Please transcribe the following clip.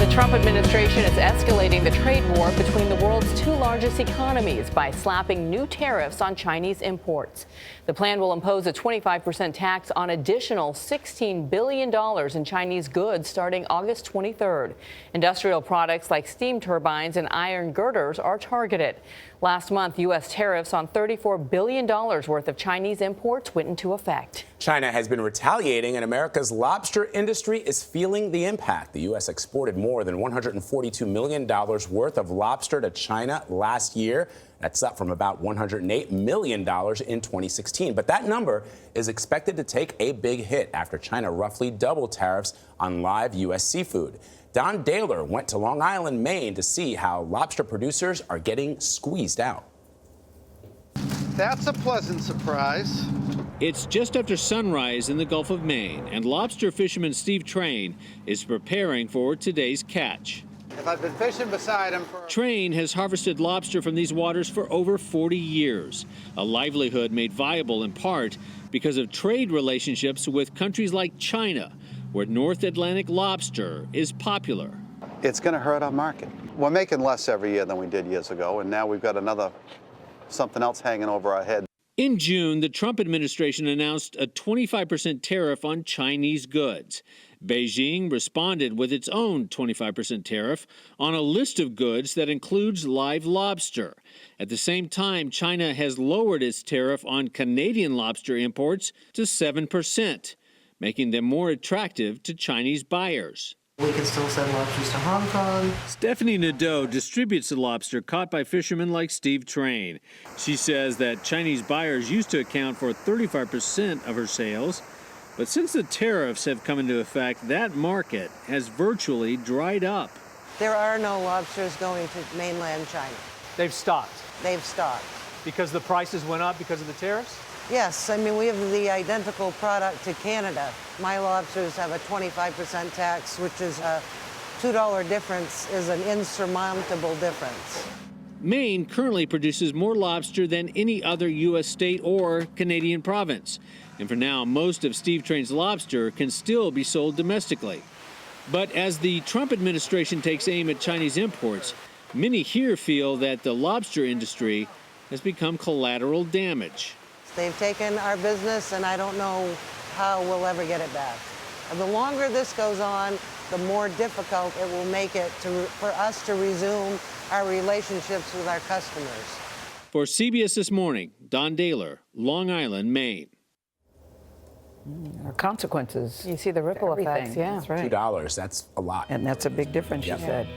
The Trump administration is escalating the trade war between the world's two largest economies by slapping new tariffs on Chinese imports. The plan will impose a 25% tax on additional $16 billion in Chinese goods starting August 23rd. Industrial products like steam turbines and iron girders are targeted. Last month, U.S. tariffs on $34 billion worth of Chinese imports went into effect. China has been retaliating, and America's lobster industry is feeling the impact. The U.S. exported more than $142 million worth of lobster to China last year. That's up from about $108 million in 2016. But that number is expected to take a big hit after China roughly doubled tariffs on live U.S. seafood. Dahler went to Long Island, Maine, to see how lobster producers are getting squeezed out. That's a pleasant surprise. It's just after sunrise in the Gulf of Maine, and lobster fisherman Steve Train is preparing for today's catch. If I've been fishing beside him for... Train has harvested lobster from these waters for over 40 years, a livelihood made viable in part because of trade relationships with countries like China, where North Atlantic lobster is popular. It's going to hurt our market. We're making less every year than we did years ago, and now we've got something else hanging over our head. In June, the Trump administration announced a 25% tariff on Chinese goods. Beijing responded with its own 25% tariff on a list of goods that includes live lobster. At the same time, China has lowered its tariff on Canadian lobster imports to 7%, making them more attractive to Chinese buyers. We can still send lobsters to Hong Kong. Stephanie Nadeau distributes the lobster caught by fishermen like Steve Train. She says that Chinese buyers used to account for 35% of her sales, but since the tariffs have come into effect, that market has virtually dried up. There are no lobsters going to mainland China. They've stopped. They've stopped. Because the prices went up because of the tariffs? Yes, I mean, we have the identical product to Canada. My lobsters have a 25% tax, which is a $2 difference, is an insurmountable difference. Maine currently produces more lobster than any other U.S. state or Canadian province. And for now, most of Steve Train's lobster can still be sold domestically. But as the Trump administration takes aim at Chinese imports, many here feel that the lobster industry has become collateral damage. They've taken our business, and I don't know how we'll ever get it back. And the longer this goes on, the more difficult it will make it for us to resume our relationships with our customers. For CBS This Morning, Dahler, Long Island, Maine. There are consequences. You see the ripple effects, yeah. That's right. $2, that's a lot. And that's a big difference, she said.